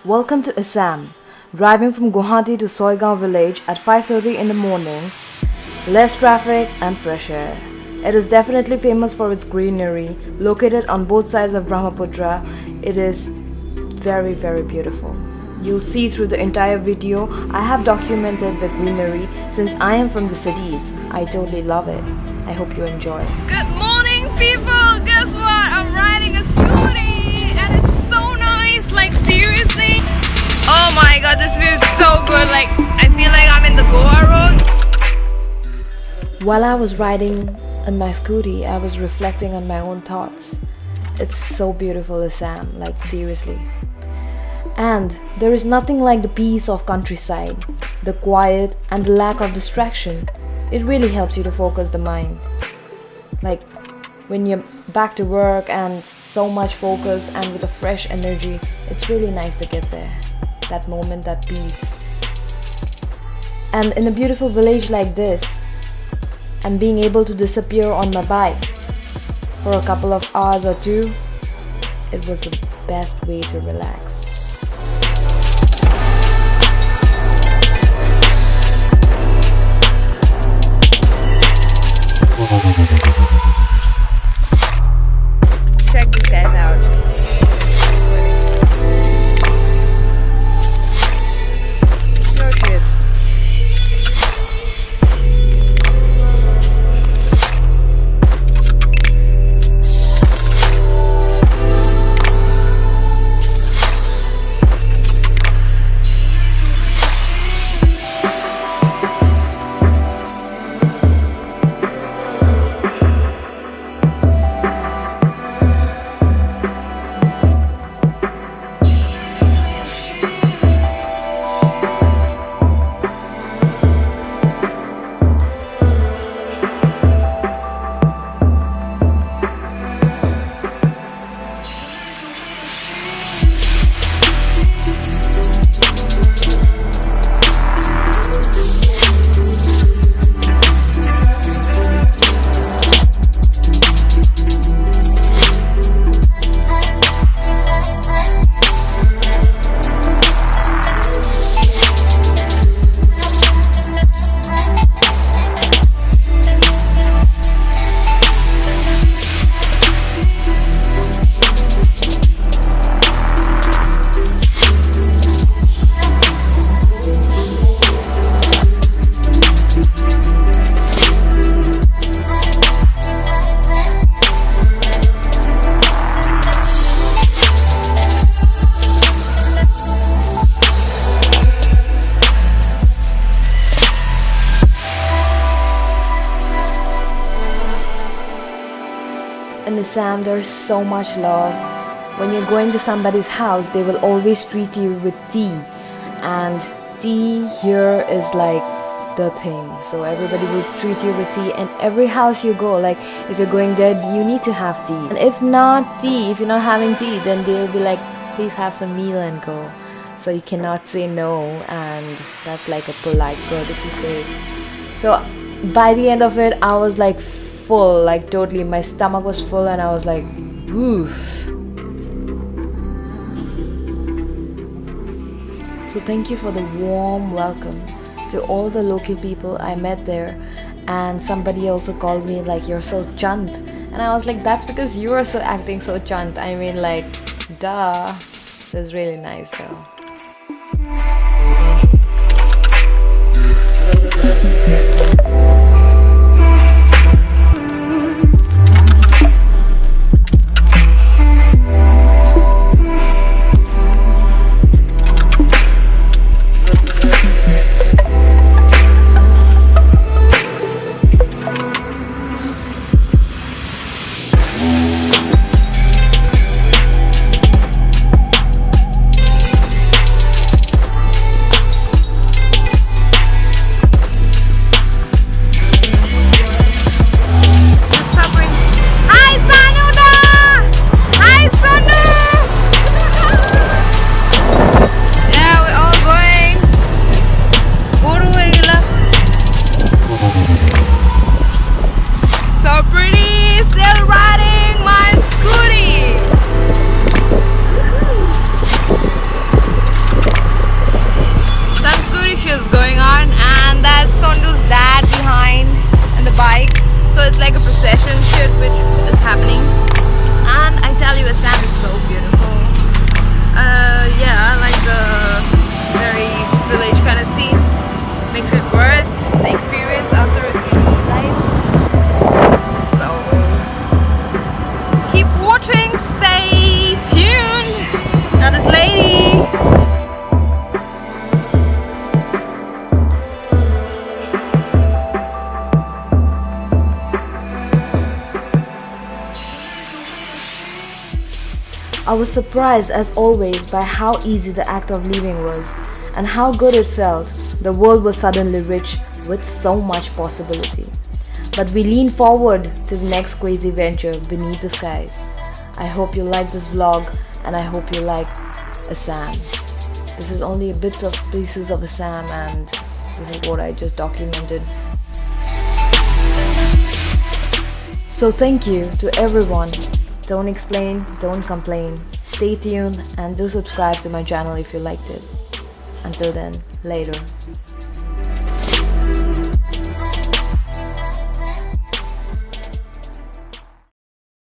Welcome to Assam. Driving from Guwahati to Soigaon village at 5:30 in the morning. Less traffic and fresh air. It is definitely famous for its greenery. Located on both sides of Brahmaputra, it is very, very beautiful. You'll see through the entire video, I have documented the greenery since I am from the cities. I totally love it. I hope you enjoy. Good morning, people! Guess what? I'm riding a scooty and it's so nice, like seriously. Oh my god, this view is so good. Like, I feel like I'm in the Goa road. While I was riding on my scooty, I was reflecting on my own thoughts. It's so beautiful, Assam, like seriously. And there is nothing like the peace of countryside, the quiet and the lack of distraction. It really helps you to focus the mind. Like when you're back to work and so much focus and with a fresh energy, it's really nice to get there. That moment, that peace. And in a beautiful village like this, and being able to disappear on my bike for a couple of hours or two, it was the best way to relax. Check these guys out. So cute. In Assam, there is so much love. When you're going to somebody's house, they will always treat you with tea. And tea here is like the thing. So everybody will treat you with tea. And every house you go, like if you're going there, you need to have tea. And if not tea, if you're not having tea, then they'll be like, please have some meal and go. So you cannot say no. And that's like a polite courtesy say. So by the end of it, I was like full, like totally, my stomach was full and I was like, oof. So thank you for the warm welcome to all the local people I met there. And somebody also called me like, you're so chunt. And I was like, that's because you are so acting so chunt. I mean, like, duh. It was really nice though. was surprised as always by how easy the act of leaving was and how good it felt. The world was suddenly rich with so much possibility. But we lean forward to the next crazy venture beneath the skies. I hope you like this vlog and I hope you like Assam. This is only bits of pieces of Assam and this is what I just documented. So thank you to everyone. Don't explain, don't complain. Stay tuned and do subscribe to my channel if you liked it. Until then, later.